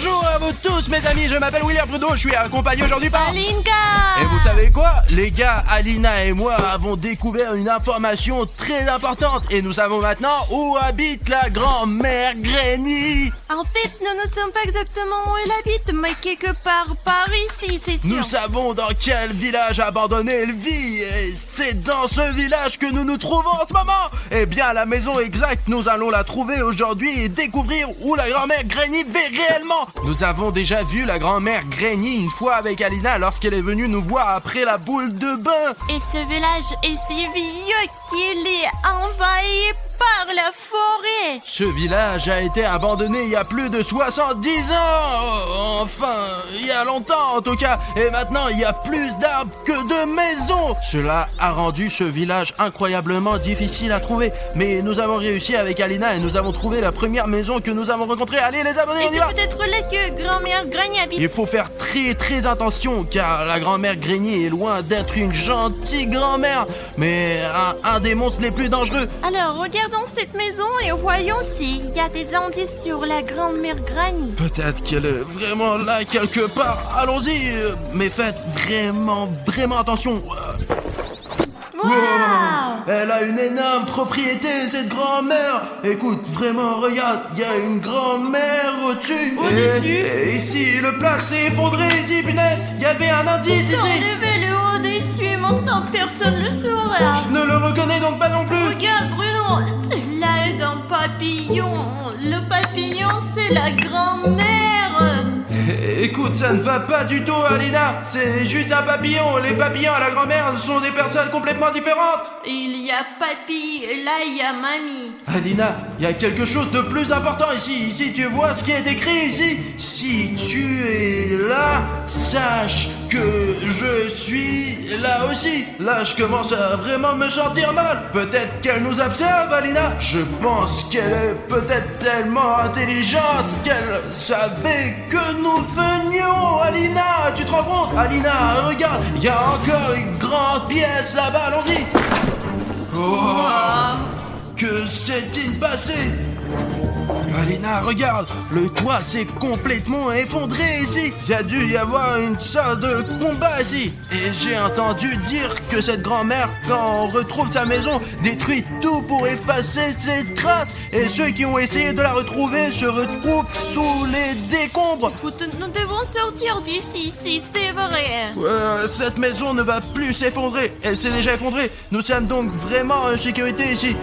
Bonjour à vous tous mes amis, je m'appelle William Bruno, je suis accompagné aujourd'hui par... Alinka. Et vous savez quoi? Les gars, Alina et moi avons découvert une information très importante et nous savons maintenant où habite la grand-mère Granny. En fait, nous ne savons pas exactement où elle habite, mais quelque part par ici, c'est sûr. Nous savons dans quel village abandonné elle vit et c'est dans ce village que nous nous trouvons en ce moment. Eh bien, la maison exacte, nous allons la trouver aujourd'hui et découvrir où la grand-mère Granny vit réellement. Nous avons déjà vu la grand-mère Granny une fois avec Alina lorsqu'elle est venue nous voir après la boule de bain. Et ce village est si vieux qu'il est envahi par la forêt. Ce village a été abandonné il y a plus de 70 ans. Enfin, il y a longtemps en tout cas. Et maintenant, il y a plus d'arbres que de maisons. Cela a rendu ce village incroyablement difficile à trouver. Mais nous avons réussi avec Alina et nous avons trouvé la première maison que nous avons rencontrée. Allez les abonnés, on y Et va. c'est peut-être là que grand-mère Granny habite. Il faut faire très attention car la grand-mère Granny est loin d'être une gentille grand-mère, mais un des monstres les plus dangereux. Alors, regardons cette maison et voyons s'il y a des indices sur la grand-mère Granny. Peut-être qu'elle est vraiment là quelque part. Allons-y, mais faites vraiment attention. Waouh! Elle a une énorme propriété, cette grand-mère. Écoute, vraiment, regarde, il y a une grand-mère au-dessus. Au-dessus? Et ici, le plat s'est effondré, ici, punaise. Il y avait un indice ici. Enlevez le haut dessus, maintenant personne le saura. Je ne le reconnais donc pas non plus. Regarde Bruno, cela est un papillon. Le papillon, c'est la grand-mère. Écoute, ça ne va pas du tout, Alina. C'est juste un papillon. Les papillons à la grand-mère sont des personnes complètement différentes. Il y a papy, et là il y a mamie. Alina, il y a quelque chose de plus important ici. Ici, tu vois ce qui est écrit ici. Si tu es là, sache que je suis là aussi. Là, je commence à vraiment me sentir mal. Peut-être qu'elle nous observe, Alina. Je pense qu'elle est peut-être tellement intelligente qu'elle savait que nous venions. Alina, tu te rends compte? Alina, regarde, il y a encore une grande pièce là-bas. Allons-y. Oh, que s'est-il passé? Alina, regarde, le toit s'est complètement effondré ici. Il y a dû y avoir une sorte de combat ici. Et j'ai entendu dire que cette grand-mère, quand on retrouve sa maison, détruit tout pour effacer ses traces. Et ceux qui ont essayé de la retrouver se retrouvent sous les décombres. Écoute, nous devons sortir d'ici, si c'est vrai. Cette maison ne va plus s'effondrer. Elle s'est déjà effondrée. Nous sommes donc vraiment en sécurité ici.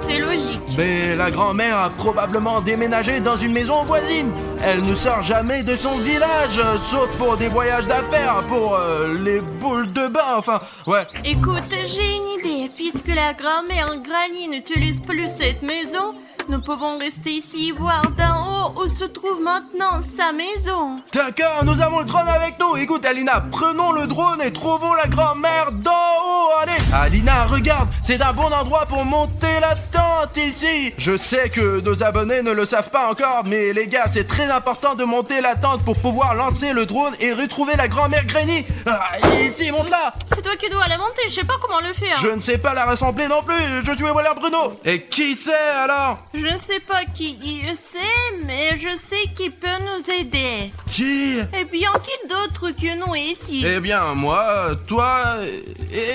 C'est logique. Mais la grand-mère a probablement déménagé dans une maison voisine. Elle ne sort jamais de son village, sauf pour des voyages d'affaires, pour les boules de bain, enfin, ouais. Écoute, j'ai une idée. Puisque la grand-mère Granny n'utilise plus cette maison, nous pouvons rester ici et voir d'en haut où se trouve maintenant sa maison. D'accord, nous avons le drone avec nous. Écoute, Alina, prenons le drone et trouvons la grand-mère d'en haut. Allez, Alina, regarde, c'est un bon endroit pour monter la tente ici. Je sais que nos abonnés ne le savent pas encore, mais les gars, c'est très important de monter la tente pour pouvoir lancer le drone et retrouver la grand-mère Granny. Ici, monte-la. C'est toi qui dois la monter, je sais pas comment le faire. Je ne sais pas la rassembler non plus. Je suis William Bruno. Et qui c'est alors? Je ne sais pas qui c'est, mais je sais qui peut nous aider. Qui? Et bien, qui d'autre que nous ici? Eh bien, moi, toi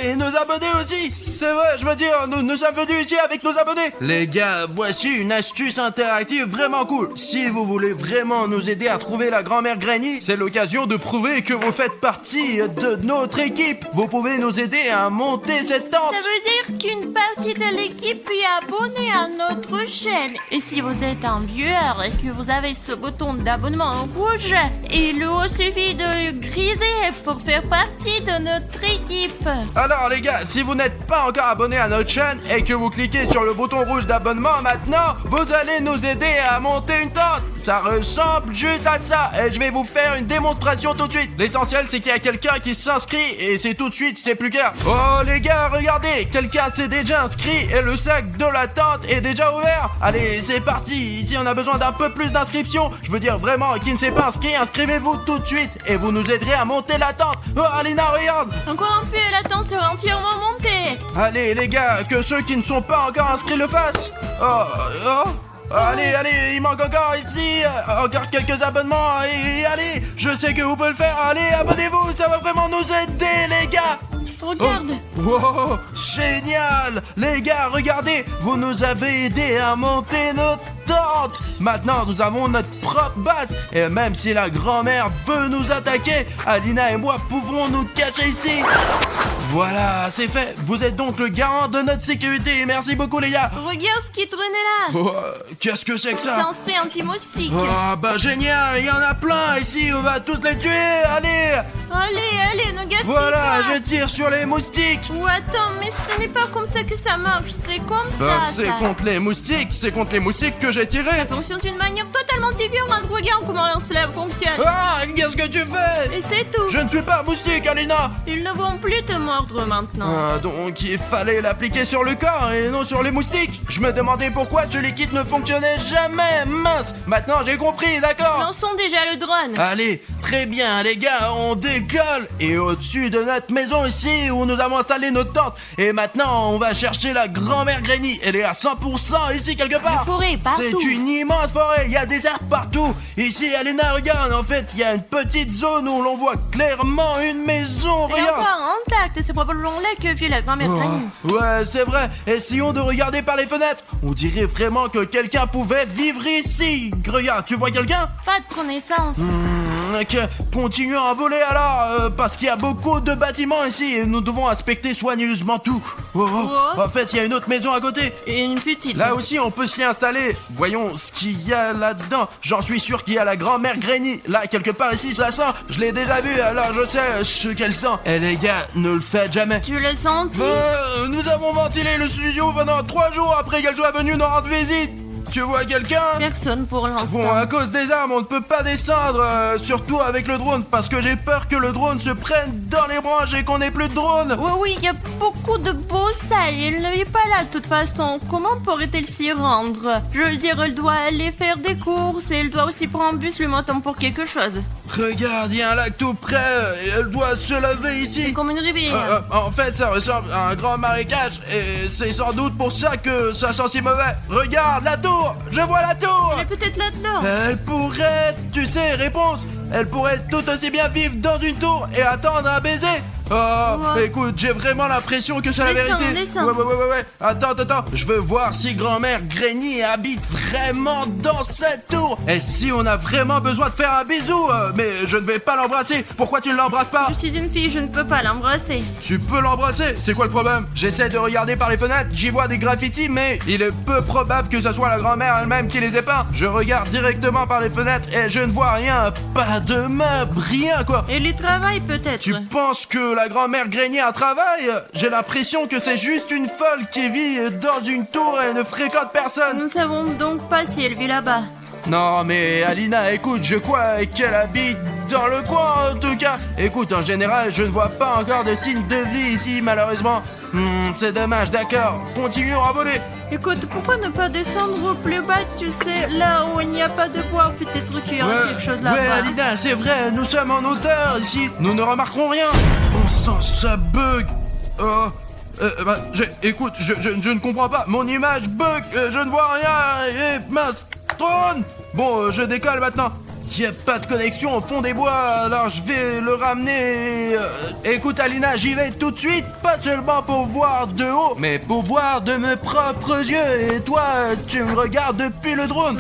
et nos abonnés aussi. C'est vrai, je veux dire, nous sommes venus ici avec nos abonnés. Les gars, voici une astuce interactive vraiment cool. Si vous voulez vraiment nous aider à trouver la grand-mère Granny, c'est l'occasion de prouver que vous faites partie de notre équipe. Vous pouvez nous aider à monter cette tente. Ça veut dire qu'une partie de l'équipe est abonnée à notre chaîne. Et si vous êtes un viewer et que vous avez ce bouton d'abonnement rouge, il vous suffit de griser pour faire partie de notre équipe. Alors les gars, si vous n'êtes pas encore abonné à notre chaîne et que vous cliquez sur le bouton rouge d'abonnement maintenant, vous allez nous aider à monter une tente. Ça ressemble juste à ça et je vais vous faire une démonstration tout de suite. L'essentiel c'est qu'il y a quelqu'un qui s'inscrit et c'est tout de suite, c'est plus clair. Oh les gars, regardez, quelqu'un s'est déjà inscrit et le sac de la tente est déjà ouvert. Allez, c'est parti. Ici on a besoin d'un peu plus d'inscriptions. Je veux dire vraiment, qui ne s'est pas inscrit, inscrivez-vous tout de suite et vous nous aiderez à monter la tente. Oh Alina, regarde. Encore un peu et la tente sera entièrement montée. Allez les gars, que ceux qui ne sont pas encore inscrits le fassent. Oh, Allez, allez, il manque encore ici, encore quelques abonnements, et allez, je sais que vous pouvez le faire, allez, abonnez-vous, ça va vraiment nous aider, les gars. Regarde. Wow, génial. Les gars, regardez, vous nous avez aidé à monter notre tente. Maintenant, nous avons notre propre base. Et même si la grand-mère veut nous attaquer, Alina et moi pouvons nous cacher ici. Voilà, c'est fait. Vous êtes donc le garant de notre sécurité. Merci beaucoup, les gars. Regarde ce qui traînait là. Oh, qu'est-ce que c'est que C'est ça? un spray anti-moustique. Oh, bah génial, il y en a plein ici. On va tous les tuer. Allez. Allez, ne gaspille Voilà, pas. je tire sur les moustiques. Ou attends, mais ce n'est pas comme ça que ça marche. C'est comme Bah, ça. c'est ça. contre les moustiques. C'est contre les moustiques que j'ai tiré. Ça fonctionne d'une manière totalement différente. Regarde comment cela fonctionne. Ah, qu'est-ce que tu fais? Et c'est tout. Je ne suis pas moustique, Alina. Ils ne vont plus te mordre maintenant. Ah, donc il fallait l'appliquer sur le corps et non sur les moustiques. Je me demandais pourquoi ce liquide ne fonctionnait jamais. Mince, maintenant j'ai compris, d'accord. Lançons déjà le drone. Allez, très bien les gars, on décolle. Et au-dessus de notre maison ici où nous avons installé notre tente. Et maintenant on va chercher la grand-mère Granny. Elle est à 100% ici quelque part. Une forêt partout. C'est une immense forêt, il y a des arbres partout. Ici Alina, regarde, en fait il y a une petite zone où l'on voit clairement une maison. Et Regarde. encore intact, c'est probablement là que vit la grand-mère Granny. Oh, ouais, c'est vrai. Essayons de regarder par les fenêtres. On dirait vraiment que quelqu'un pouvait vivre ici. Regarde, tu vois quelqu'un? Pas de connaissance. Ok, continuons à voler alors, parce qu'il y a beaucoup de bâtiments ici et nous devons inspecter soigneusement tout. Oh, Ouais. en fait, il y a une autre maison à côté. Et une petite. Là aussi, on peut s'y installer. Voyons ce qu'il y a là-dedans. J'en suis sûr qu'il y a la grand-mère Granny. Là, quelque part ici, je la sens. Je l'ai déjà vue, alors je sais ce qu'elle sent. Eh les gars, ne le faites jamais. Tu le senti? Nous avons ventilé le studio pendant 3 jours après qu'elle soit venue nous rendre visite. Tu vois quelqu'un? Personne pour l'instant. Bon, à cause des armes, on ne peut pas descendre, surtout avec le drone, parce que j'ai peur que le drone se prenne dans les branches et qu'on n'ait plus de drone. Oui, il y a beaucoup de broussailles. Elle n'est pas là de toute façon. Comment pourrait-elle s'y rendre? Je veux dire, elle doit aller faire des courses et elle doit aussi prendre un bus le matin pour quelque chose. Regarde, il y a un lac tout près et elle doit se laver C'est ici. comme une rivière. En fait, ça ressemble à un grand marécage et c'est sans doute pour ça que ça sent si mauvais. Regarde la tour, je vois la tour. Elle est peut-être là-dedans. Elle pourrait, tu sais, réponse. Elle pourrait tout aussi bien vivre dans une tour et attendre un baiser. Oh, Ouais. écoute, j'ai vraiment l'impression que c'est la Descends, vérité. descends. Ouais. Attends. Je veux voir si grand-mère Granny habite vraiment dans cette tour. Et si on a vraiment besoin de faire un bisou, mais je ne vais pas l'embrasser. Pourquoi tu ne l'embrasses pas? Je suis une fille, je ne peux pas l'embrasser. Tu peux l'embrasser, c'est quoi le problème? J'essaie de regarder par les fenêtres, j'y vois des graffitis, mais il est peu probable que ce soit la grand-mère elle-même qui les ait peints. Je regarde directement par les fenêtres et je ne vois rien, pas de meubles, rien quoi. Et les travaille peut-être. Tu penses que la grand-mère Granny a un travail? J'ai l'impression que c'est juste une folle qui vit dans une tour et ne fréquente personne. Nous ne savons donc pas si elle vit là-bas. Non mais Alina, écoute, je crois qu'elle habite dans le coin en tout cas. Écoute, en général, je ne vois pas encore de signes de vie ici malheureusement. C'est dommage, d'accord. Continuons à voler. Écoute, pourquoi ne pas descendre au plus bas, tu sais, là où il n'y a pas de bois, peut-être qu'il y aura quelque chose là-bas. Ouais, Alina, c'est vrai, nous sommes en hauteur ici. Nous ne remarquerons rien. On sent ça bug. Écoute, je ne comprends pas. Mon image bug, je ne vois rien. Et mince, drone. Bon, je décolle maintenant. Il n'y a pas de connexion au fond des bois, alors je vais le ramener. Écoute Alina, j'y vais tout de suite, pas seulement pour voir de haut, mais pour voir de mes propres yeux. Et toi, tu me regardes depuis le drone.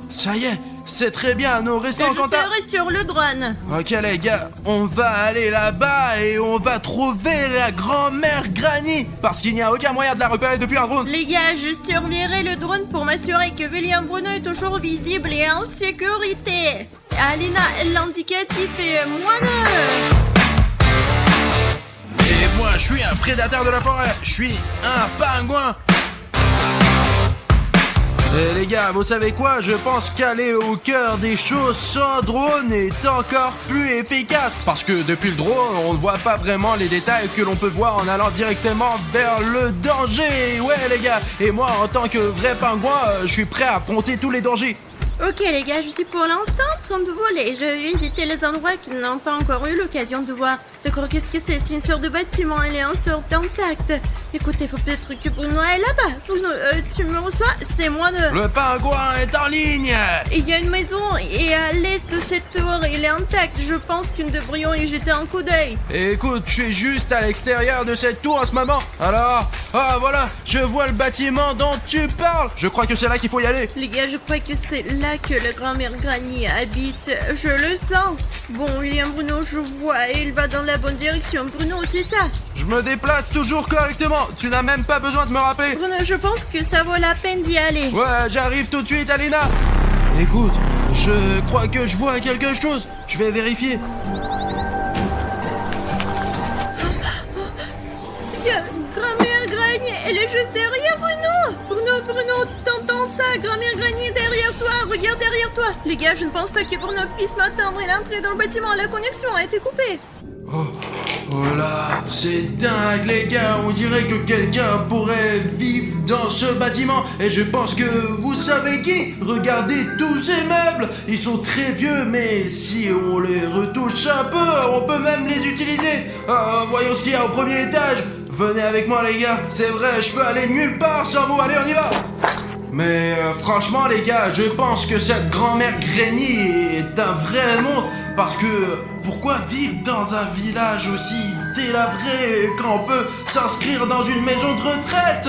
Ça y est, c'est très bien, nous restons en Je contact. serai sur le drone. Ok les gars, on va aller là-bas et on va trouver la grand-mère Granny, parce qu'il n'y a aucun moyen de la repérer depuis un drone. Les gars, je surveillerai le drone pour m'assurer que William Bruno est toujours visible et en sécurité. Alina, l'indicatif est -2. Et moi, je suis un prédateur de la forêt, je suis un pingouin. Et les gars, vous savez quoi? Je pense qu'aller au cœur des choses sans drone est encore plus efficace. Parce que depuis le drone, on ne voit pas vraiment les détails que l'on peut voir en allant directement vers le danger. Ouais les gars, et moi en tant que vrai pingouin, je suis prêt à affronter tous les dangers. Ok les gars, je suis pour l'instant en train de voler. Je vais visiter les endroits qui n'ont pas encore eu l'occasion de voir. D'accord, qu'est-ce que c'est? C'est une sorte de bâtiment, elle est en sorte intacte. Écoutez, faut peut-être que Bruno est là-bas. Bruno, tu me reçois? C'est moi de... Le pingouin est en ligne. Il y a une maison et à l'est de cette tour, il est intact. Je pense que nous devrions y jeter un coup d'œil. Écoute, je suis juste à l'extérieur de cette tour en ce moment. Alors, voilà, je vois le bâtiment dont tu parles. Je crois que c'est là qu'il faut y aller. Les gars, je crois que c'est là que la grand-mère Granny habite. Je le sens. Bon, il y a Bruno, je vois, et il va dans la bonne direction. Bruno, c'est ça. Je me déplace toujours correctement. Tu n'as même pas besoin de me rappeler. Bruno, je pense que ça vaut la peine d'y aller. Ouais, j'arrive tout de suite, Alina. Écoute, je crois que je vois quelque chose. Je vais vérifier. Grand-mère Granny, elle est juste derrière Bruno. Bruno, t'entends ça? Grand-mère Granny est derrière toi. Regarde derrière toi. Les gars, je ne pense pas que Bruno puisse m'attendre. Il est entré dans le bâtiment. La connexion a été coupée. Oh là, c'est dingue les gars, on dirait que quelqu'un pourrait vivre dans ce bâtiment. Et je pense que vous savez qui. Regardez tous ces meubles, ils sont très vieux, mais si on les retouche un peu, on peut même les utiliser. Voyons ce qu'il y a au premier étage. Venez avec moi les gars, c'est vrai, je peux aller nulle part sans vous, allez on y va. Mais franchement les gars, je pense que cette grand-mère Granny est un vrai monstre. Parce que pourquoi vivre dans un village aussi délabré quand on peut s'inscrire dans une maison de retraite?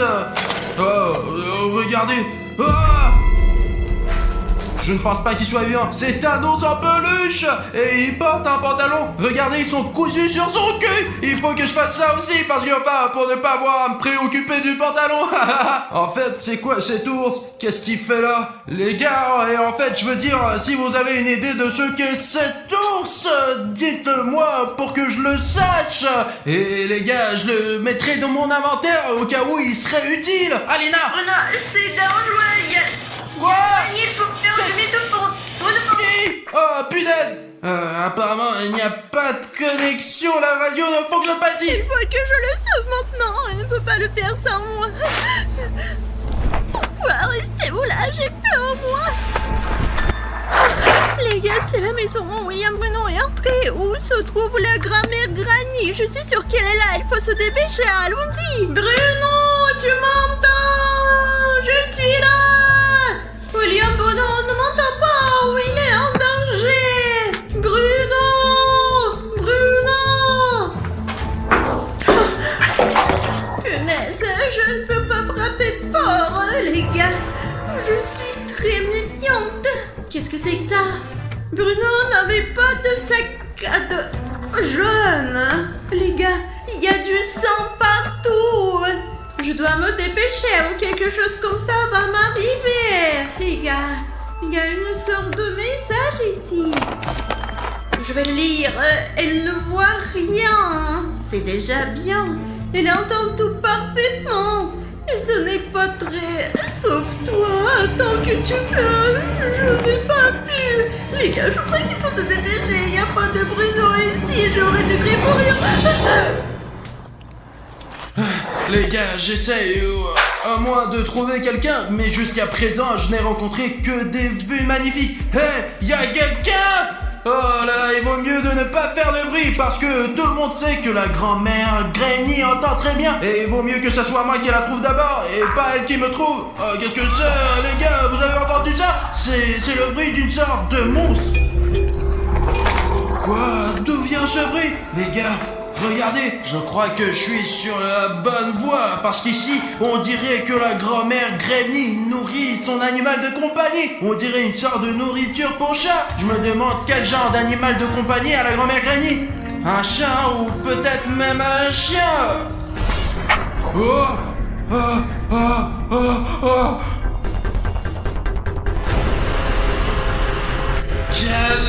Regardez. Je ne pense pas qu'il soit vivant. C'est un ours en peluche et il porte un pantalon. Regardez, ils sont cousus sur son cul. Il faut que je fasse ça aussi parce que pour ne pas avoir à me préoccuper du pantalon. En fait, c'est quoi cet ours? Qu'est-ce qu'il fait là? Les gars, et en fait, je veux dire, si vous avez une idée de ce qu'est cet ours, dites-le-moi pour que je le sache. Et les gars, je le mettrai dans mon inventaire au cas où il serait utile. Alina! Bruno, c'est dangereux. Quoi? Il faut faire demi-tour pour Oh punaise! Apparemment il n'y a pas de connexion, la radio ne fonctionne pas ici! Il faut que je le sauve maintenant, elle ne peut pas le faire sans moi. Pourquoi restez-vous là? J'ai peur moi. Les gars, c'est la maison où William Bruno est entré. Où se trouve la grand-mère Granny? Je suis sûre qu'elle est là, il faut se dépêcher, allons-y. Bruno, tu m'entends? Je suis là. William Bruno ne m'entend pas, où il est en danger. Bruno. Punaise, je ne peux pas frapper fort, les gars. Je suis très méfiante. Qu'est-ce que c'est que ça? Bruno n'avait pas de sac à dos jaune. Les gars, il y a du sang partout. Je dois me dépêcher ou quelque chose comme ça va m'arriver. Les gars, il y a une sorte de message ici. Je vais le lire. Elle ne voit rien. C'est déjà bien. Elle entend tout parfaitement. Et ce n'est pas très... Sauve-toi, tant que tu peux. Je n'ai pas pu. Les gars, je crois qu'il faut se dépêcher. Il n'y a pas de Bruno ici. J'aurais dû crier pour rien. Les gars, j'essaye à moins de trouver quelqu'un, mais jusqu'à présent, je n'ai rencontré que des vues magnifiques. Hey, y a quelqu'un? Oh là là, il vaut mieux de ne pas faire de bruit parce que tout le monde sait que la grand-mère Granny entend très bien. Et il vaut mieux que ce soit moi qui la trouve d'abord et pas elle qui me trouve. Qu'est-ce que c'est, les gars? Vous avez entendu ça? C'est le bruit d'une sorte de monstre. Quoi? D'où vient ce bruit? Les gars, regardez, je crois que je suis sur la bonne voie, parce qu'ici, on dirait que la grand-mère Granny nourrit son animal de compagnie. On dirait une sorte de nourriture pour chat. Je me demande quel genre d'animal de compagnie a la grand-mère Granny. Un chat ou peut-être même un chien. Quel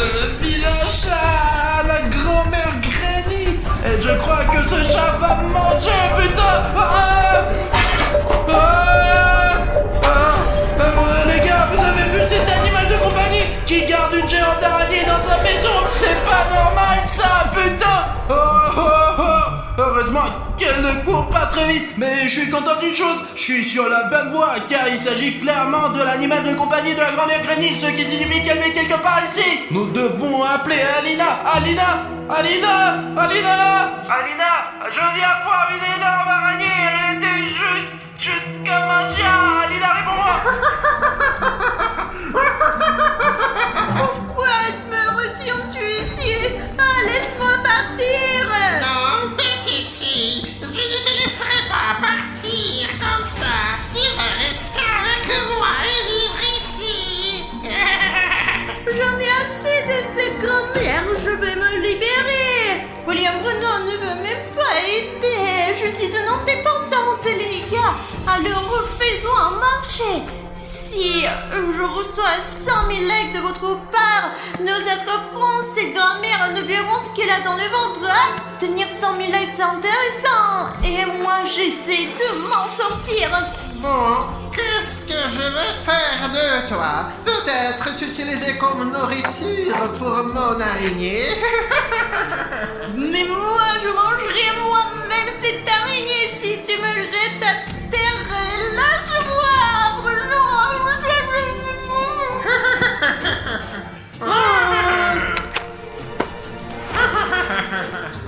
vilain chat! La grand-mère Granny! Et je crois que ce chat va me manger, putain! Les gars, vous avez vu cet animal de compagnie qui garde une géante araignée dans sa maison? C'est pas normal ça, putain! Heureusement qu'elle ne cours pas très vite, mais je suis content d'une chose, je suis sur la bonne voie, car il s'agit clairement de l'animal de compagnie de la grand-mère Granny, ce qui signifie qu'elle vit quelque part ici. Nous devons appeler Alina. Alina, je viens voir une énorme araignée, elle était juste comme un chien. Alina, réponds-moi. Pourquoi me retiens-tu ici? Ah, laisse-moi partir. Non, petite fille, je ne te laisserai pas partir comme ça. Tu vas rester avec moi et vivre ici. J'en ai assez de cette grand-mère, je vais me libérer. William Bruno ne veut même pas aider. Je suis une indépendante, les gars. Alors faisons un marché. Si je reçois 100 000 likes de votre part, nos autres princes et grand-mères ne verront ce qu'elle a dans le ventre. Hein? Tenir 100 000 likes, c'est intéressant. Et moi, j'essaie de m'en sortir. Bon, qu'est-ce que je vais faire de toi? Peut-être t'utiliser comme nourriture pour mon araignée. Mais moi, je mangerai moi-même cette araignée si tu me jettes à terre. Lâche-moi, Bruno.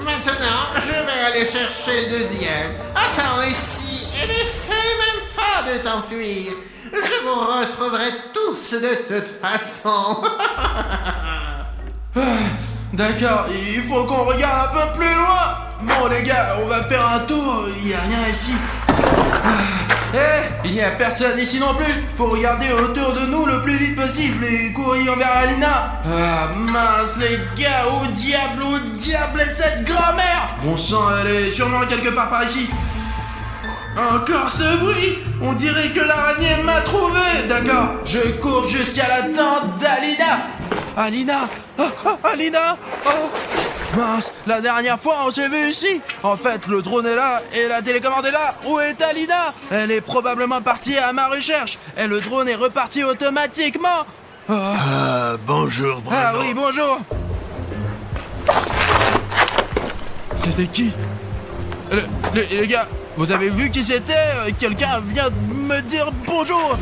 Maintenant, je vais aller chercher le deuxième. Attends ici et n'essaie même pas de t'enfuir. Je vous retrouverai tous de toute façon. D'accord, il faut qu'on regarde un peu plus loin. Bon les gars, on va faire un tour, il n'y a rien ici. Il n'y a personne ici non plus. Faut regarder autour de nous le plus vite possible et courir vers Alina. Ah mince les gars, au diable est cette grand-mère. Bon sang, elle est sûrement quelque part par ici. Encore ce bruit. On dirait que l'araignée m'a trouvé. D'accord, je cours jusqu'à la tente d'Alina. Alina. Alina. Oh. Mince, la dernière fois on s'est vu ici. En fait, le drone est là et la télécommande est là. Où est Alina? Elle est probablement partie à ma recherche. Et le drone est reparti automatiquement. Bonjour Bruno. Ah oui, bonjour. C'était qui? Les gars, vous avez vu qui c'était? Quelqu'un vient de me dire bonjour.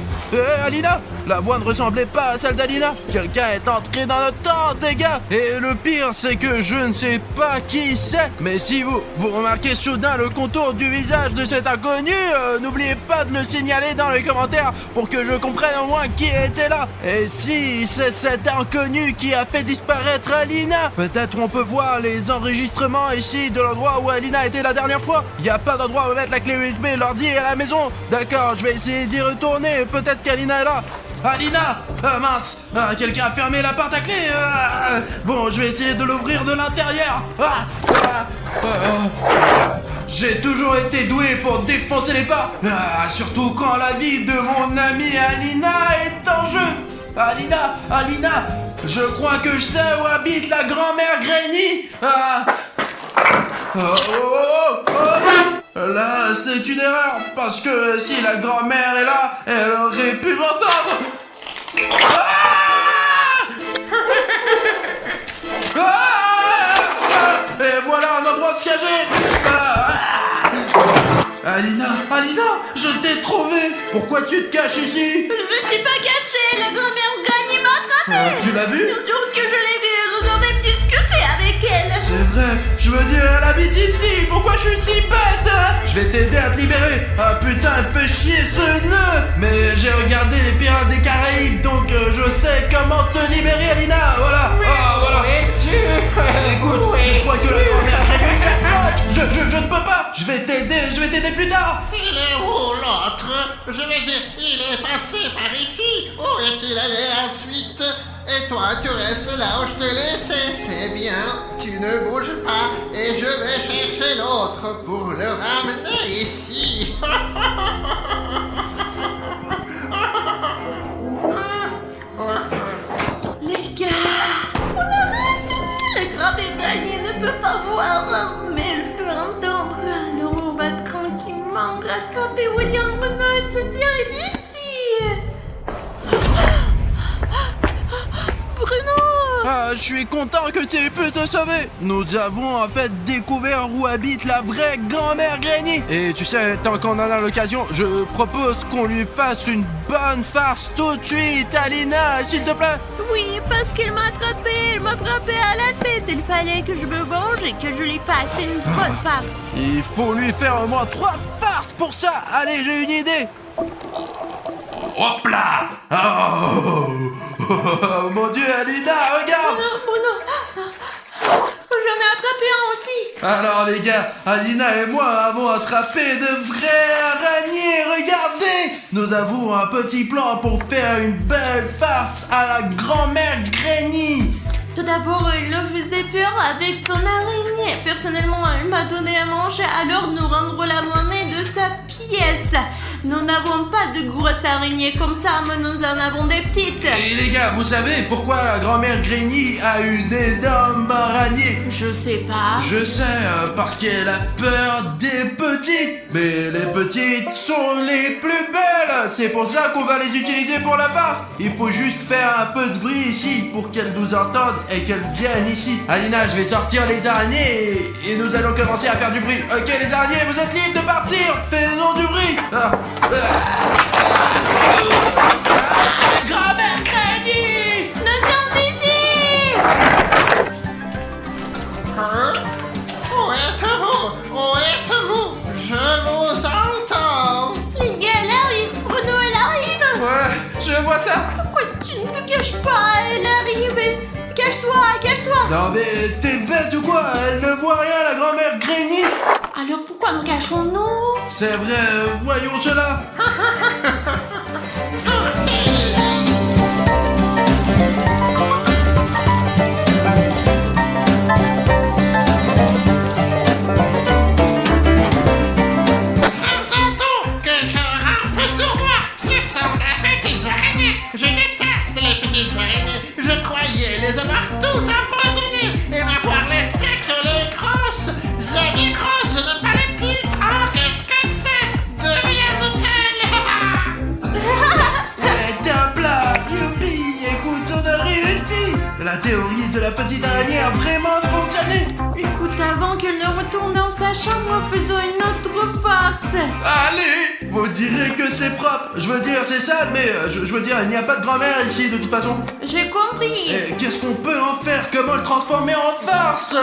Alina? La voix ne ressemblait pas à celle d'Alina. Quelqu'un est entré dans notre tente, les gars. Et le pire, c'est que je ne sais pas qui c'est. Mais si vous remarquez soudain le contour du visage de cet inconnu, n'oubliez pas de le signaler dans les commentaires pour que je comprenne au moins qui était là. Et si c'est cet inconnu qui a fait disparaître Alina, peut-être on peut voir les enregistrements ici de l'endroit où Alina était la dernière fois. Il n'y a pas d'endroit où mettre la clé USB, l'ordi est à la maison. D'accord, je vais essayer d'y retourner. Peut-être qu'Alina est là. Alina! Mince! Quelqu'un a fermé la porte à clé! Bon, je vais essayer de l'ouvrir de l'intérieur! J'ai toujours été doué pour défoncer les portes! Surtout quand la vie de mon amie Alina est en jeu! Alina! Je crois que je sais où habite la grand-mère Granny! Là, c'est une erreur, parce que si la grand-mère est là, elle aurait pu m'entendre. Et voilà un endroit de se cacher. Alina, je t'ai trouvé. Pourquoi tu te caches ici? Je me suis pas cachée, la grand-mère Granny m'a attrapée. Tu l'as vu? Bien sûr que je l'ai vue, nous avons même discuté avec elle. C'est vrai, je veux dire, elle habite ici. Pourquoi je suis si bête? Je vais t'aider à te libérer. Ah putain, elle fait chier ce nœud. Mais j'ai regardé les Pirates des Caraïbes, donc je sais comment te libérer, Alina. Voilà. Voilà. Écoute, je crois que la grand-mère Granny s'approche. Je ne peux pas. Je vais t'aider plus tard. Il est où l'autre? Je vais dire, il est passé par ici. Où est-il allé ensuite? Et toi, tu restes là où je te laissais. C'est bien, tu ne bouges pas. Et je vais chercher l'autre pour le ramener ici. Les gars, on a réussi. La grand-mère Granny ne peut pas voir, mais elle peut entendre. Alors on va tranquillement rattraper William Bruno et se tirer d'ici. Bruno, Ah, je suis content que tu aies pu te sauver. Nous avons en fait découvert où habite la vraie grand-mère Granny. Et tu sais, tant qu'on en a l'occasion, je propose qu'on lui fasse une bonne farce tout de suite. Alina, s'il te plaît. Oui, parce qu'il m'a attrapé, il m'a frappé à la tête. Il fallait que je me venge et que je lui fasse une bonne farce. Il faut lui faire au moins 3 farces pour ça. Allez, j'ai une idée. Hop là. Oh, mon Dieu, Alina, regarde. Bruno, j'en ai attrapé un aussi. Alors les gars, Alina et moi avons attrapé de vrais araignées, regardez. Nous avons un petit plan pour faire une belle farce à la grand-mère Granny. Tout d'abord, il nous faisait peur avec son araignée. Personnellement, elle m'a donné à manger, alors nous rendre la monnaie de sa pièce. Nous n'avons pas de grosses araignées comme ça, mais nous en avons des petites. Et les gars, vous savez pourquoi la grand-mère Granny a une énorme araignée? Je sais pas. Je sais, parce qu'elle a peur des petites. Mais les petites sont les plus belles. C'est pour ça qu'on va les utiliser pour la farce. Il faut juste faire un peu de bruit ici pour qu'elles nous entendent et qu'elles viennent ici. Alina, je vais sortir les araignées et nous allons commencer à faire du bruit. Ok les araignées, vous êtes libres de partir. Faisons du bruit. Grand-mère Granny! Nous sommes ici. Hein? Où êtes-vous? Où êtes-vous? Je vous entends. Les gars, elle arrive. Bruno, elle arrive. Ouais, je vois ça. Pourquoi tu ne te caches pas? Elle arrive. Cache-toi, cache-toi. Non mais t'es bête ou quoi? Elle ne voit rien, la grand-mère Granny. Alors pourquoi nous cachons-nous? C'est vrai, voyons cela. J'entends quelqu'un rampe sur moi. Ce sont des petites araignées. Je déteste les petites araignées. Je croyais les avoir toutes empoisonnées et n'avoir laissé que les grosses. J'aime les grosses, je n'aime pas les petites. Oh, qu'est-ce que c'est? Deviennent-elles? Top là, youpi, écoute, on a réussi. La théorie de la petite araignée a vraiment fonctionné. Écoute, avant qu'elle ne retourne dans sa chambre, faisons une autre farce. Allez, vous direz que c'est propre. Je veux dire, c'est sale, mais je veux dire, il n'y a pas de grand-mère ici de toute façon. J'ai compris. Et qu'est-ce qu'on peut en faire? Comment le transformer en farce?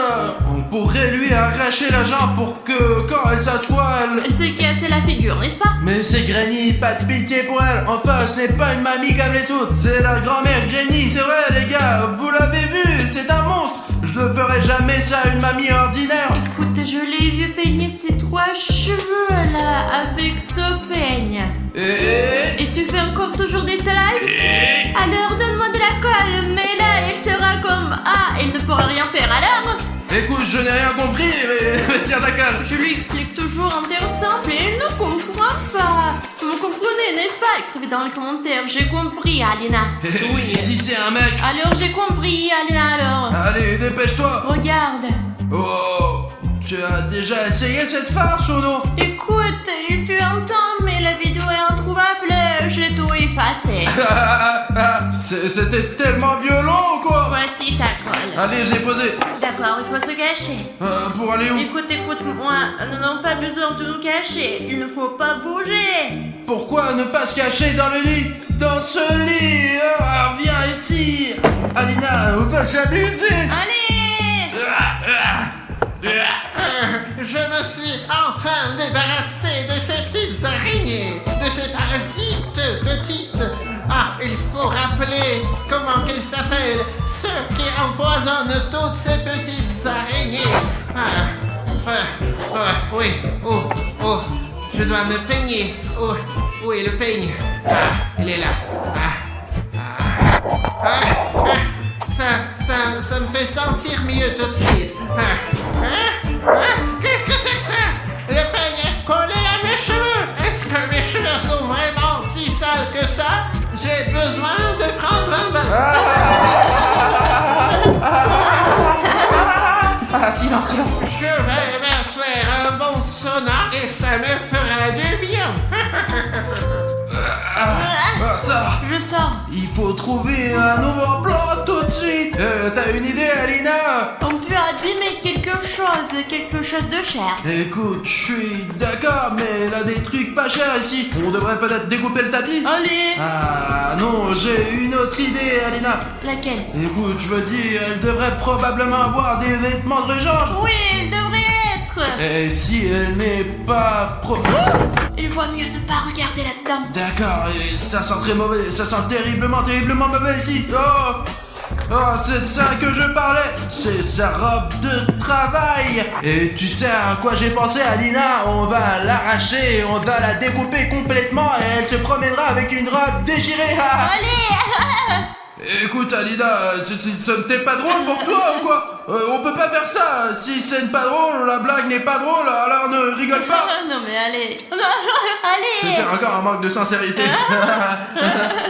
On pourrait lui arracher la jambe pour que quand elle s'assoit, elle... Elle s'est cassée la figure, n'est-ce pas? Mais c'est Granny, pas de pitié pour elle. Enfin, ce n'est pas une mamie comme les autres. C'est la grand-mère Granny, c'est vrai les gars. Vous l'avez vu, c'est un monstre. Je ne ferai jamais ça à une mamie ordinaire. Écoute, je l'ai vu peigner ses 3 cheveux là avec ce peigne. Et tu fais encore toujours des salades? Alors donne-moi de la colle, mais là elle sera comme... Ah, elle ne pourra rien faire alors? Écoute, je n'ai rien compris, mais tiens ta colle. Je lui explique toujours en termes simples et elle ne comprend pas. Vous me comprenez, n'est-ce pas? Écrivez dans les commentaires, j'ai compris, Alina. Oui, si c'est un mec. Alors j'ai compris, Alina, alors. Allez, dépêche-toi. Regarde. Oh, tu as déjà essayé cette farce ou non? Écoute, il fut un temps, mais la vidéo est introuvable, j'ai tout effacé. C'était tellement violent ou quoi? Voici ta colle. Allez, je l'ai posé. D'accord, il faut se cacher. Pour aller où? Écoute-moi, nous n'avons pas besoin de nous cacher, il ne faut pas bouger. Pourquoi ne pas se cacher dans le lit? Dans ce lit. Viens ici. Alina, on va s'amuser. Allez. Je me suis enfin débarrassé de ces petites araignées, de ces parasites petites. Ah, il faut rappeler comment qu'ils s'appellent, ceux qui empoisonnent toutes ces petites araignées. Oui, oh, je dois me peigner. Oh, où est le peigne? Ah, il est là. Ça me fait sentir mieux tout de suite. Qu'est-ce que c'est que ça? Le peigne est collé à mes cheveux. Est-ce que mes cheveux sont vraiment si sales que ça? J'ai besoin de prendre un bain. Silence. Je vais me faire un bon sauna et ça me fera du bien. Ça. Je sors. Il faut trouver un nouveau plan tout de suite. quelque chose de cher. Écoute, je suis d'accord, mais elle a des trucs pas chers ici. On devrait peut-être découper le tapis. Allez. Ah non, j'ai une autre idée, Alina. Laquelle? Écoute, je veux dire, elle devrait probablement avoir des vêtements de rechange. Oui, il devrait être. Et si elle n'est pas Il vaut mieux ne pas regarder là-dedans. D'accord, et ça sent très mauvais, ça sent terriblement mauvais ici. Oh, c'est de ça que je parlais. C'est sa robe de travail. Et tu sais à quoi j'ai pensé, Alina? On va l'arracher, on va la découper complètement et elle se promènera avec une robe déchirée. Allez. Écoute, Alina, ce n'était pas drôle pour toi ou quoi? On peut pas faire ça. Si ce n'est pas drôle, la blague n'est pas drôle, alors ne rigole pas. Non mais allez. Allez. C'était encore un manque de sincérité.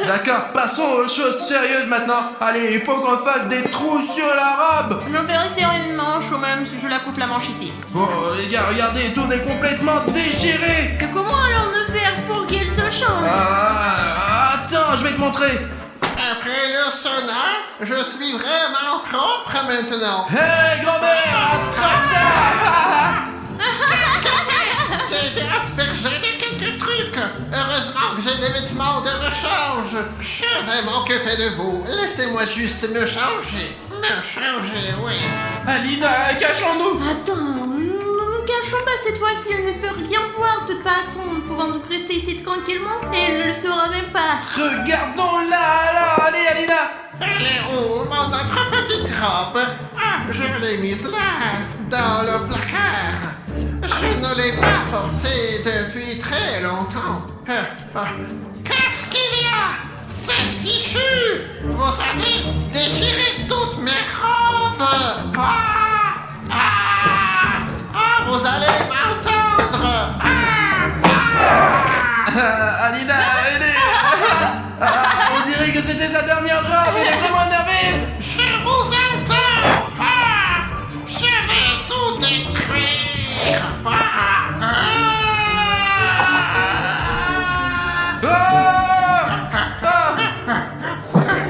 D'accord, passons aux choses sérieuses maintenant. Allez, il faut qu'on fasse des trous sur la robe. Je vais resserrer une manche ou même si je la coupe la manche ici. Oh les gars, regardez, tout est complètement déchiré. Et comment allons-nous faire pour qu'elle se change? Attends, je vais te montrer. Après le sauna, je suis vraiment propre maintenant. Hé, grand-mère, attrape ça. C'est été aspergé de quelques trucs. Heureusement que j'ai des vêtements de rechange. Je vais m'occuper de vous. Laissez-moi juste me changer. Me changer, oui. Alina, cachons-nous. Attends, nous cachons pas cette fois-ci, elle ne peut rien voir. De toute façon, nous pouvons donc rester ici tranquillement et elle ne le saura même pas. Regardons-la alors, allez Alina. Elle est où, mon autre petite robe? Ah, je l'ai mise là, dans le placard. Je ne l'ai pas portée depuis très longtemps. Qu'est-ce qu'il y a? C'est fichu! Vous avez déchiré toutes mes robes! Vous allez m'entendre! Alina, elle est... on dirait que c'était sa dernière robe, elle est vraiment énervée. Je vous entends! Je vais tout détruire!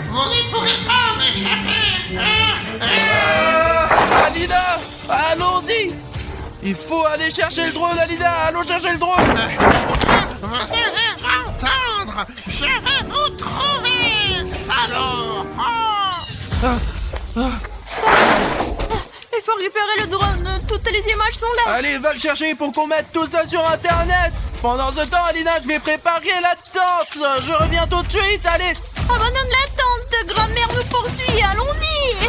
Vous ne pourrez pas m'échapper! Alina, allons-y. Il faut aller chercher le drone, Alina, allons chercher le drone. Vous allez m'entendre! Je vais vous trouver, salaud! Il faut récupérer le drone, toutes les images sont là. Allez, va le chercher pour qu'on mette tout ça sur internet. Pendant ce temps, Alina, je vais préparer la tente. Je reviens tout de suite, allez. Abandonne la tente, grand-mère nous poursuit, allons-y.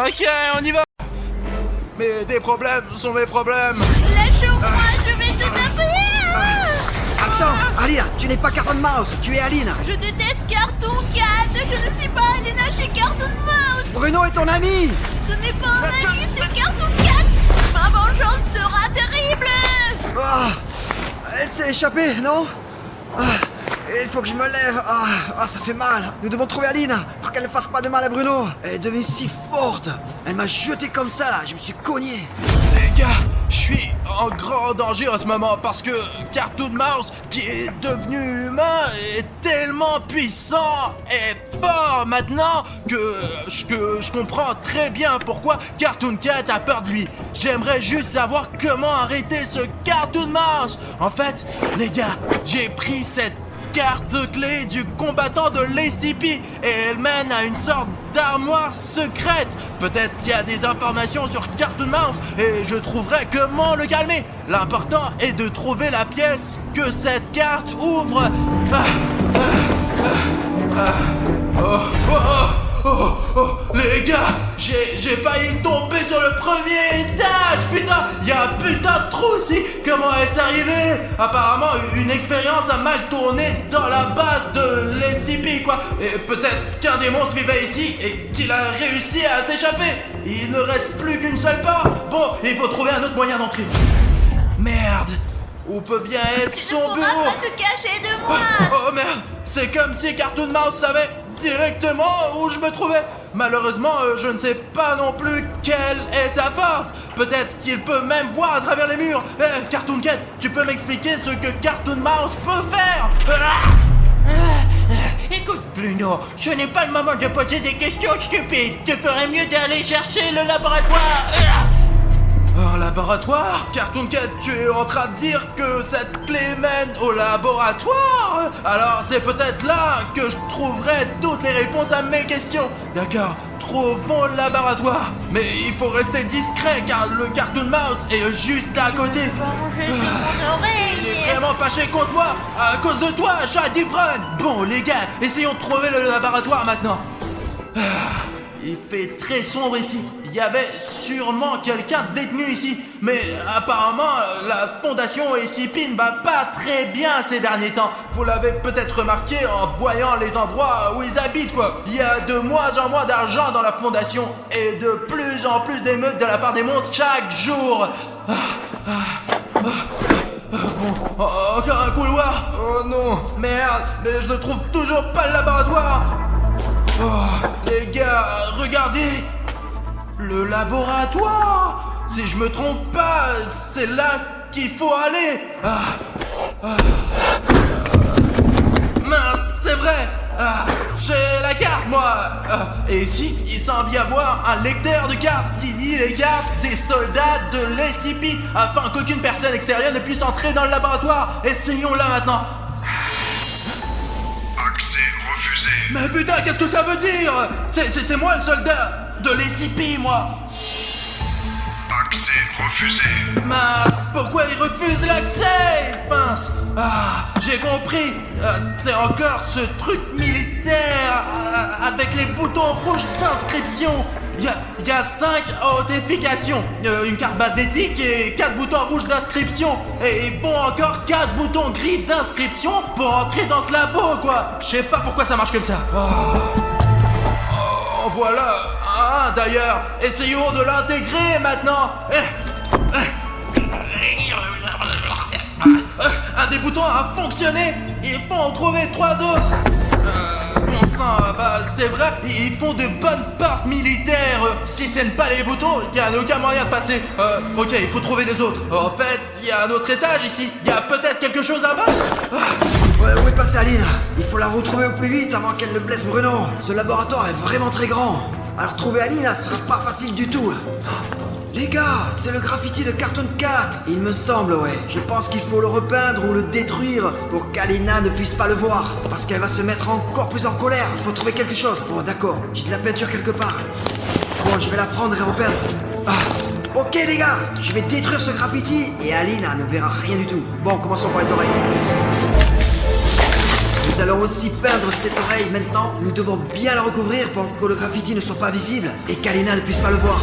Ok, on y va. Mais tes problèmes sont mes problèmes. Lâche-moi, je vais te taper. Attends, Alina, tu n'es pas Cartoon Mouse, tu es Aline. Je déteste Cartoon Cat, je ne suis pas Alina chez Cartoon Mouse. Bruno est ton ami. Ce n'est pas un ami, c'est Cartoon Cat. Ma vengeance sera terrible. Ah, elle s'est échappée, non? Il faut que je me lève. Ça fait mal. Nous devons trouver Aline pour qu'elle ne fasse pas de mal à Bruno. Elle est devenue si forte. Elle m'a jeté comme ça là, je me suis cogné. Les gars, je suis en grand danger en ce moment parce que Cartoon Mouse, qui est devenu humain, est tellement puissant et fort maintenant que je comprends très bien pourquoi Cartoon Cat a peur de lui. J'aimerais juste savoir comment arrêter ce Cartoon Mouse. En fait, les gars, j'ai pris cette carte clé du combattant de l'SCP et elle mène à une sorte d'armoire secrète. Peut-être qu'il y a des informations sur Cartoon Mouse et je trouverai comment le calmer. L'important est de trouver la pièce que cette carte ouvre. Les gars, j'ai failli tomber sur le premier étage. Putain, il y a un putain de trou ici. Comment est-ce arrivé? Apparemment, une expérience a mal tourné dans la base de l'SCP, quoi. Et peut-être qu'un des monstres vivait ici et qu'il a réussi à s'échapper. Il ne reste plus qu'une seule porte. Bon, il faut trouver un autre moyen d'entrer. Merde. Où peut bien être Tu son ne pourras bureau? pas te cacher de moi. Oh merde, c'est comme si Cartoon Mouse savait directement où je me trouvais. Malheureusement, je ne sais pas non plus quelle est sa force. Peut-être qu'il peut même voir à travers les murs. Cartoon Cat, tu peux m'expliquer ce que Cartoon Mouse peut faire? Écoute Bruno, ce n'est pas le moment de poser des questions stupides. Tu ferais mieux d'aller chercher le laboratoire. Oh laboratoire? Cartoon Cat, tu es en train de dire que cette clé mène au laboratoire? Alors c'est peut-être là que je trouverai toutes les réponses à mes questions. D'accord, trouvons le laboratoire. Mais il faut rester discret car le Cartoon Mouse est juste à côté. J'ai mon Il oreille. est vraiment fâché contre moi à cause de toi, chat d'ivrogne. Bon les gars, essayons de trouver le laboratoire maintenant. Il fait très sombre ici. Il y avait sûrement quelqu'un de détenu ici. Mais apparemment, la fondation SCP ne va pas très bien ces derniers temps. Vous l'avez peut-être remarqué en voyant les endroits où ils habitent, quoi. Il y a de moins en moins d'argent dans la fondation et de plus en plus d'émeutes de la part des monstres chaque jour. Bon, encore un couloir. Oh non, merde, mais je ne trouve toujours pas le laboratoire. Oh, les gars, regardez! Le laboratoire! Si je me trompe pas, c'est là qu'il faut aller! Mince, c'est vrai! J'ai la carte, moi! Et ici, il semble y avoir un lecteur de cartes qui lit les cartes des soldats de l'SCP afin qu'aucune personne extérieure ne puisse entrer dans le laboratoire. Essayons-la maintenant! Accès refusé. Mais putain, qu'est-ce que ça veut dire? C'est moi le soldat de l'SCP, moi. Accès refusé. Mince, pourquoi il refuse l'accès? Mince, j'ai compris. C'est encore ce truc militaire avec les boutons rouges d'inscription. Il y a 5 authentifications, une carte magnétique et 4 boutons rouges d'inscription. Et il faut encore 4 boutons gris d'inscription pour entrer dans ce labo, quoi. Je sais pas pourquoi ça marche comme ça. Oh, voilà un d'ailleurs. Essayons de l'intégrer maintenant. Un des boutons a fonctionné. Il faut en trouver 3 autres. Bon sang, c'est vrai, ils font de bonnes portes militaires. Si ce n'est pas les boutons, il n'y a aucun moyen de passer. Ok, il faut trouver les autres. En fait, il y a un autre étage ici. Il y a peut-être quelque chose là-bas. Ouais, où est passée Aline? Il faut la retrouver au plus vite avant qu'elle ne blesse Bruno. Ce laboratoire est vraiment très grand. Alors trouver Aline, ce sera pas facile du tout. Les gars, c'est le graffiti de Cartoon Cat. Il me semble, ouais. Je pense qu'il faut le repeindre ou le détruire pour qu'Alina ne puisse pas le voir. Parce qu'elle va se mettre encore plus en colère. Il faut trouver quelque chose. Bon, d'accord. J'ai de la peinture quelque part. Bon, je vais la prendre et repeindre. Ok, les gars. Je vais détruire ce graffiti et Alina ne verra rien du tout. Bon, commençons par les oreilles. Nous allons aussi peindre cette oreille maintenant. Nous devons bien la recouvrir pour que le graffiti ne soit pas visible et qu'Alina ne puisse pas le voir.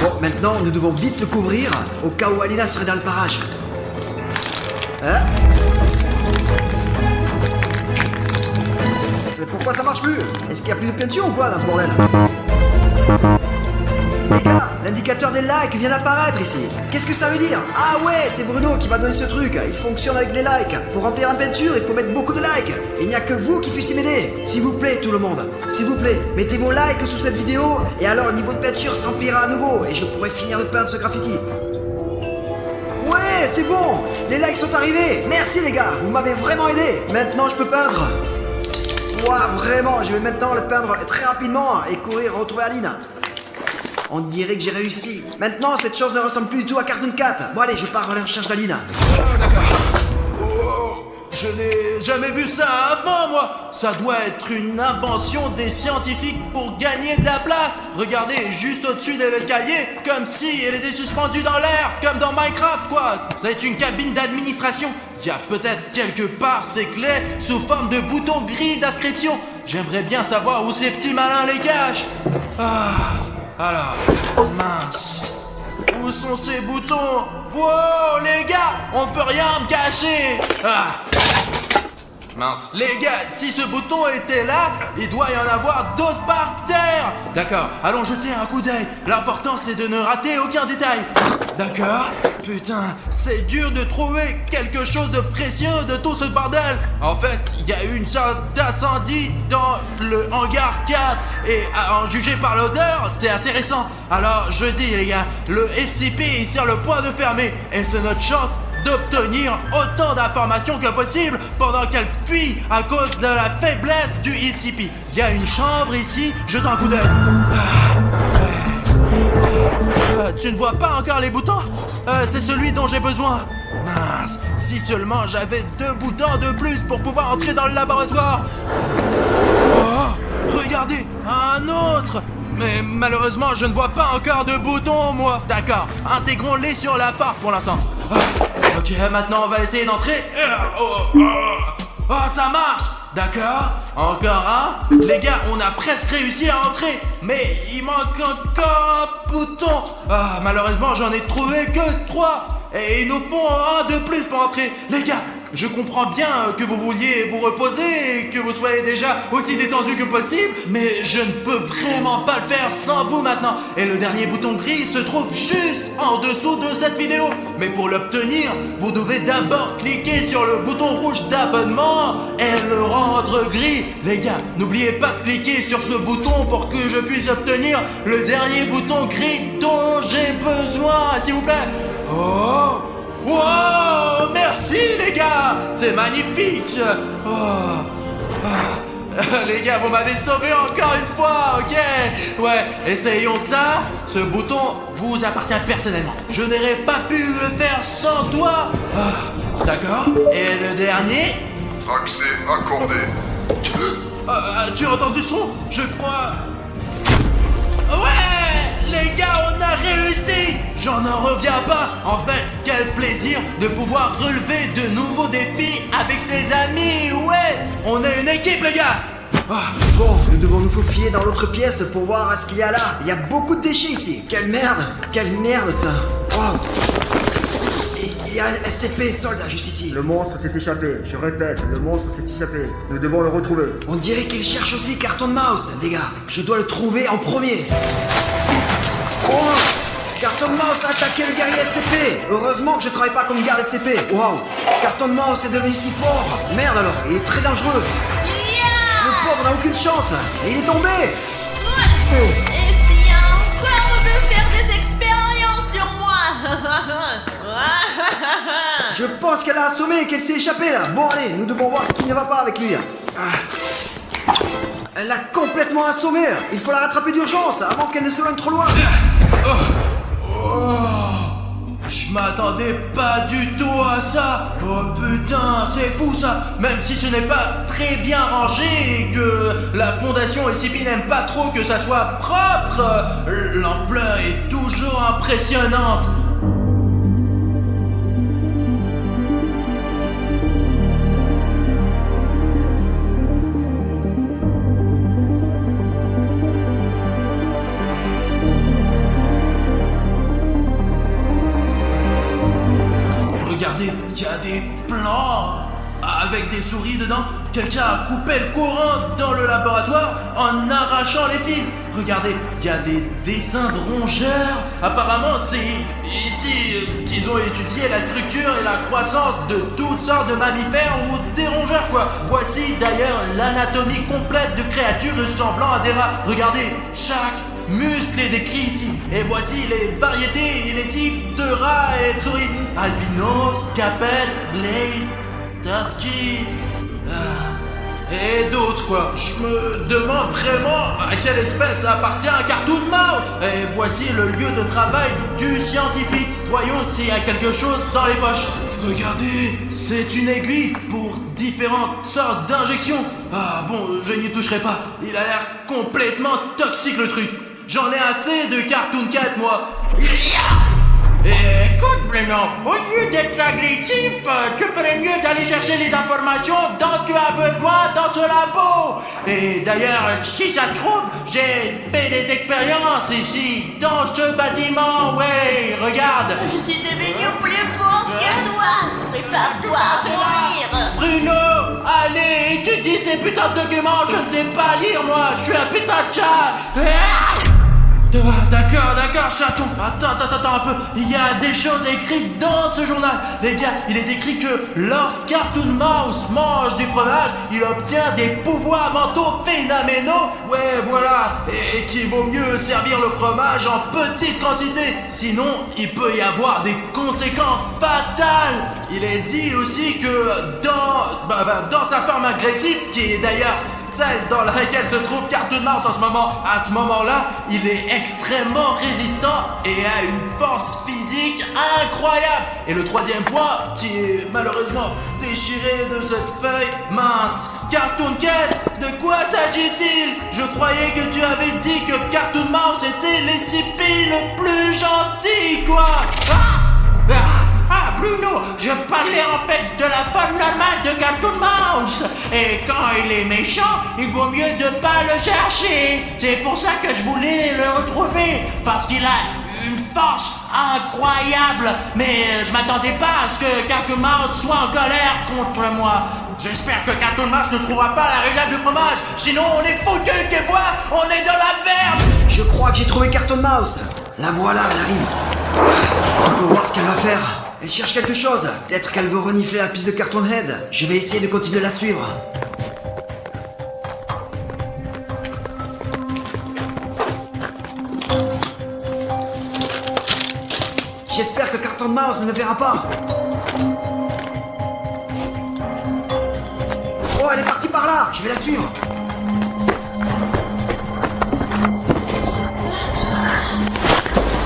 Bon, maintenant, nous devons vite le couvrir, au cas où Alina serait dans le parage. Hein? Mais pourquoi ça marche plus? Est-ce qu'il y a plus de peinture ou quoi dans ce bordel? Les gars, l'indicateur des likes vient d'apparaître ici. Qu'est-ce que ça veut dire? Ah ouais, c'est Bruno qui m'a donné ce truc. Il fonctionne avec les likes. Pour remplir la peinture, il faut mettre beaucoup de likes. Il n'y a que vous qui puissiez m'aider. S'il vous plaît, tout le monde. S'il vous plaît, mettez vos likes sous cette vidéo. Et alors, le niveau de peinture s'emplira à nouveau. Et je pourrai finir de peindre ce graffiti. Ouais, c'est bon. Les likes sont arrivés. Merci les gars, vous m'avez vraiment aidé. Maintenant, je peux peindre. Ouah, vraiment, je vais maintenant le peindre très rapidement et courir retrouver Aline. On dirait que j'ai réussi. Maintenant, cette chose ne ressemble plus du tout à Cartoon Cat. Bon allez, je pars à la recherche d'Alina. D'accord. Oh, je n'ai jamais vu ça avant, moi. Ça doit être une invention des scientifiques pour gagner de la place. Regardez, juste au-dessus de l'escalier, comme si elle était suspendue dans l'air, comme dans Minecraft, quoi. C'est une cabine d'administration. Il y a peut-être quelque part ces clés sous forme de boutons gris d'inscription. J'aimerais bien savoir où ces petits malins les cachent. Alors, mince. Où sont ces boutons? Wow, les gars, on peut rien me cacher. Mince. Les gars, si ce bouton était là, il doit y en avoir d'autres par terre. D'accord, allons jeter un coup d'œil. L'important, c'est de ne rater aucun détail. D'accord. Putain, c'est dur de trouver quelque chose de précieux de tout ce bordel. En fait, il y a eu une sorte d'incendie dans le hangar 4. Et à en juger par l'odeur, c'est assez récent. Alors, je dis les gars, le SCP est sur le point de fermer. Et c'est notre chance d'obtenir autant d'informations que possible pendant qu'elle fuit à cause de la faiblesse du SCP. Il y a une chambre ici, jetons un coup d'œil. Tu ne vois pas encore les boutons? C'est celui dont j'ai besoin. Mince, si seulement j'avais 2 boutons de plus pour pouvoir entrer dans le laboratoire. Oh, regardez, un autre. Mais malheureusement, je ne vois pas encore de boutons, moi. D'accord, intégrons-les sur la porte pour l'instant. Ok, maintenant on va essayer d'entrer. Oh, ça marche. D'accord, encore un. Les gars, on a presque réussi à entrer. Mais il manque encore un bouton. Malheureusement, j'en ai trouvé que 3. Et il nous faut un de plus pour entrer. Les gars, je comprends bien que vous vouliez vous reposer et que vous soyez déjà aussi détendu que possible, mais je ne peux vraiment pas le faire sans vous maintenant. Et le dernier bouton gris se trouve juste en dessous de cette vidéo. Mais pour l'obtenir, vous devez d'abord cliquer sur le bouton rouge d'abonnement et le rendre gris. Les gars, n'oubliez pas de cliquer sur ce bouton pour que je puisse obtenir le dernier bouton gris dont j'ai besoin, s'il vous plaît. Oh! Wow! Merci les gars! C'est magnifique! Les gars, vous m'avez sauvé encore une fois, ok? Ouais, essayons ça. Ce bouton vous appartient personnellement. Je n'aurais pas pu le faire sans toi. D'accord. Et le dernier? Accès accordé. Tu as entendu son? Je crois... Ouais! Les gars, on a réussi! J'en reviens pas! En fait, quel plaisir de pouvoir relever de nouveaux défis avec ses amis! Ouais! On est une équipe, les gars! Bon, nous devons nous faufiler dans l'autre pièce pour voir ce qu'il y a là. Il y a beaucoup de déchets ici. Quelle merde ça. Wow. Il y a un SCP soldat juste ici. Le monstre s'est échappé. Je répète, le monstre s'est échappé. Nous devons le retrouver. On dirait qu'il cherche aussi Carton Mouse, les gars. Je dois le trouver en premier. Oh! Carton Mouse a attaqué le guerrier SCP. Heureusement que je travaille pas comme garde SCP. Wow! Carton Mouse est devenu si fort. Merde alors, il est très dangereux. Le pauvre n'a aucune chance. Et il est tombé. Essayez encore de faire des expériences sur moi. Je pense qu'elle a assommé et qu'elle s'est échappée là. Bon allez, nous devons voir ce qui ne va pas avec lui. Elle l'a complètement assommé. Il faut la rattraper d'urgence avant qu'elle ne s'éloigne trop loin. Je m'attendais pas du tout à ça. Oh putain, c'est fou ça. Même si ce n'est pas très bien rangé et que la fondation SCP n'aime pas trop que ça soit propre, l'ampleur est toujours impressionnante. Regardez, il y a des plans avec des souris dedans. Quelqu'un a coupé le courant dans le laboratoire en arrachant les fils. Regardez, il y a des dessins de rongeurs. Apparemment, c'est ici qu'ils ont étudié la structure et la croissance de toutes sortes de mammifères ou des rongeurs, quoi. Voici d'ailleurs l'anatomie complète de créatures ressemblant à des rats. Regardez, chaque muscle est décrit ici. Et voici les variétés et les types de rats et de souris. Albinos, Capet, Blaze, Tusky... et d'autres quoi. Je me demande vraiment à quelle espèce appartient un Cartoon Mouse. Et voici le lieu de travail du scientifique. Voyons s'il y a quelque chose dans les poches. Regardez, c'est une aiguille pour différentes sortes d'injections. Ah bon, je n'y toucherai pas. Il a l'air complètement toxique le truc. J'en ai assez de Cartoon Cat moi. Écoute Bruno, au lieu d'être agressif, tu ferais mieux d'aller chercher les informations dont tu as besoin dans ce labo. Et d'ailleurs, si ça te trouve, j'ai fait des expériences ici, dans ce bâtiment, ouais, regarde. Je suis devenu plus fort que toi. Prépare-toi à mourir. Bruno, allez, étudie ces putains de documents, je ne sais pas lire moi, je suis un putain de chat. D'accord, chaton. Attends un peu. Il y a des choses écrites dans ce journal. Les gars, il est écrit que lorsque Cartoon Mouse mange du fromage, il obtient des pouvoirs mentaux phénoménaux. Ouais, voilà. Et qu'il vaut mieux servir le fromage en petite quantité. Sinon, il peut y avoir des conséquences fatales. Il est dit aussi que dans sa forme agressive, qui est d'ailleurs celle dans laquelle se trouve Cartoon Mouse en ce moment. À ce moment-là, il est extrêmement résistant et a une force physique incroyable. Et le troisième point, qui est malheureusement déchiré de cette feuille, mince. Cartoon Cat, de quoi s'agit-il? Je croyais que tu avais dit que Cartoon Mouse était les CP le plus gentil, quoi. Bruno, je parlais en fait de la forme normale de Cartoon Mouse. Et quand il est méchant, il vaut mieux de pas le chercher. C'est pour ça que je voulais le retrouver, parce qu'il a une force incroyable. Mais je m'attendais pas à ce que Cartoon Mouse soit en colère contre moi. J'espère que Cartoon Mouse ne trouvera pas la réserve de fromage. Sinon on est foutus, tu vois. On est dans la merde. Je crois que j'ai trouvé Cartoon Mouse. La voilà, elle arrive. Il faut voir ce qu'elle va faire. Elle cherche quelque chose. Peut-être qu'elle veut renifler la piste de Cartoon Head. Je vais essayer de continuer de la suivre. J'espère que Cartoon Mouse ne me verra pas. Oh, elle est partie par là. Je vais la suivre.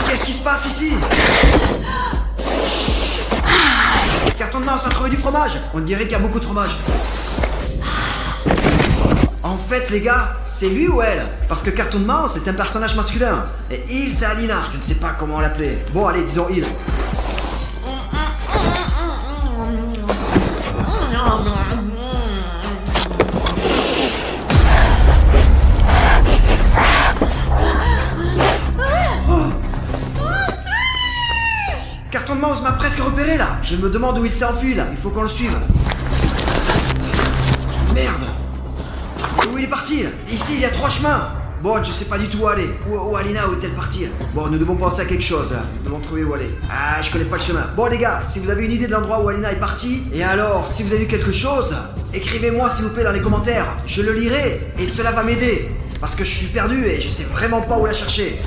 Qu'est-ce qui se passe ici? Cartoon Mouse a trouvé du fromage. On dirait qu'il y a beaucoup de fromage. En fait, les gars, c'est lui ou elle? Parce que Cartoon Mouse est un personnage masculin. Et il, c'est Alina. Je ne sais pas comment l'appeler. Bon, allez, disons il. Cartoon Mouse m'a presque repéré là. Je me demande où il s'est enfui là. Il faut qu'on le suive. Merde. Où il est parti là? Ici il y a 3 chemins. Bon, je sais pas du tout où aller. Où Alina, où est-elle partie? Bon, nous devons penser à quelque chose. Nous devons trouver où aller. Ah, je connais pas le chemin. Bon les gars, si vous avez une idée de l'endroit où Alina est partie, et alors, si vous avez vu quelque chose, écrivez-moi s'il vous plaît dans les commentaires. Je le lirai et cela va m'aider. Parce que je suis perdu et je sais vraiment pas où la chercher.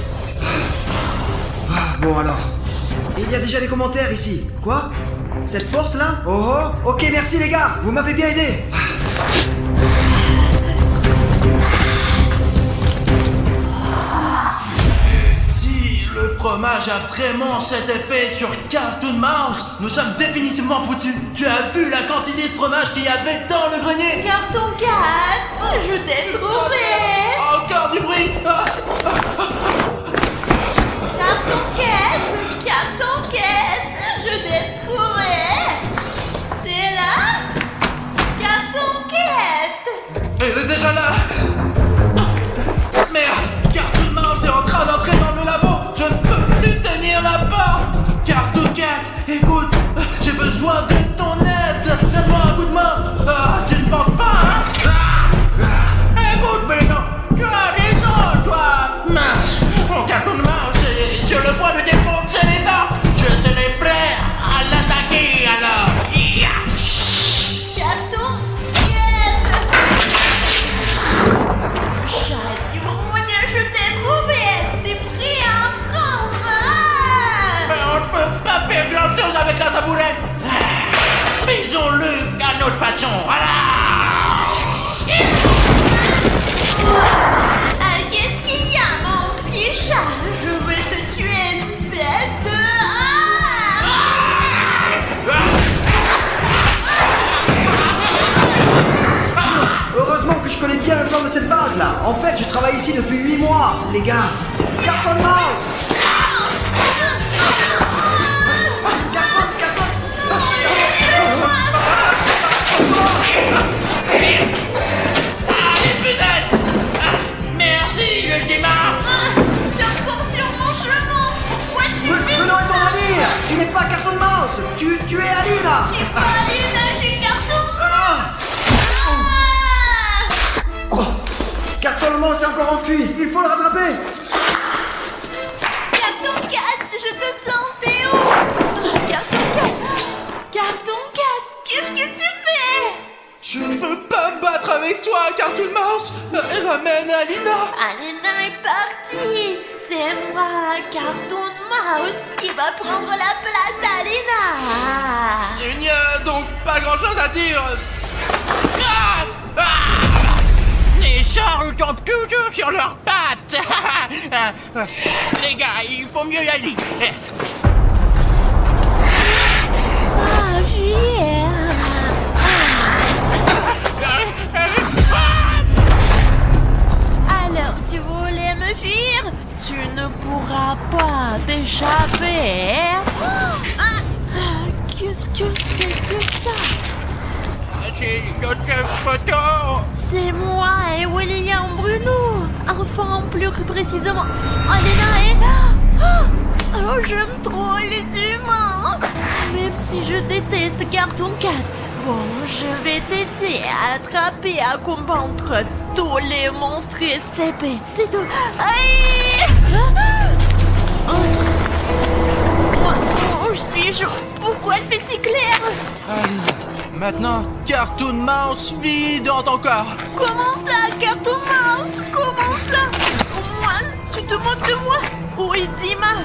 Bon alors. Et il y a déjà des commentaires ici. Quoi? Cette porte là? Oh oh. Ok, merci les gars, vous m'avez bien aidé. Si le fromage a vraiment cet effet sur Cartoon Mouse, nous sommes définitivement foutus. Tu as vu la quantité de fromage qu'il y avait dans le grenier? Carton 4, je t'ai trouvé. Encore du bruit. Carton 4, je t'ai trouvé. T'es là? Carton 4. Elle est déjà là. Merde, Cartoon Mouse est en train d'entrer dans le labo. Je ne peux plus tenir la porte. Cartoon Cat, écoute, j'ai besoin de ton aide. Donne-moi un coup de main. Tu ne penses pas, hein? Écoute, Bruno, tu as raison, toi. Mince, mon Cartoon Mouse est sur le point de défoncer les dents. Je serai prêt à l'attaquer alors. Carton 4. J'arrive, mon Dieu, je t'ai trouvé. T'es prêt à prendre? Mais on ne peut pas faire grand chose avec un tabouret. Faisons-le à notre façon, voilà. Qu'est-ce qu'il y a, mon petit chat? Je vais te tuer, espèce de... Heureusement que je connais bien le plan de cette base là. En fait, je travaille ici depuis 8 mois, les gars. Cartoon Mouse. Merci, je démarre. T'es encore sur mon chemin. Pourquoi tu fais Bruno est ton ami. Tu n'es pas Cartoon Mouse. Tu es Alina. Alina, je suis Carton Cartoon Mouse s'est encore enfui. Il faut le rattraper. Carton 4, je te sens, t'es où? Carton 4. Carton 4, qu'est-ce que tu fais? Je ne veux pas me battre avec toi, Cartoon Mouse. Ramène Alina. Alina est partie. C'est moi, Carton Mouse, qui va prendre la place d'Alina. Il n'y a donc pas grand-chose à dire. méchants tombent toujours sur leurs pattes. Les gars, il faut mieux y aller. Ah, fier. Alors, tu voulais me fuir? Tu ne pourras pas t'échapper. Qu'est-ce que c'est que ça? C'est notre photo. C'est moi et William Bruno. Enfin, plus précisément, Alena et... Oh, j'aime trop les humains. Même si je déteste Cartoon Cat. Bon, je vais t'aider à attraper et à combattre tous les monstres SCP. C'est tout. Aïe! Oh, je suis chaud. Pourquoi il fait si clair? Allez, maintenant, Cartoon Mouse vit dans ton corps. Comment ça, Cartoon Mouse? Comment ça? Moi, tu te moques de moi? Oui, Dima.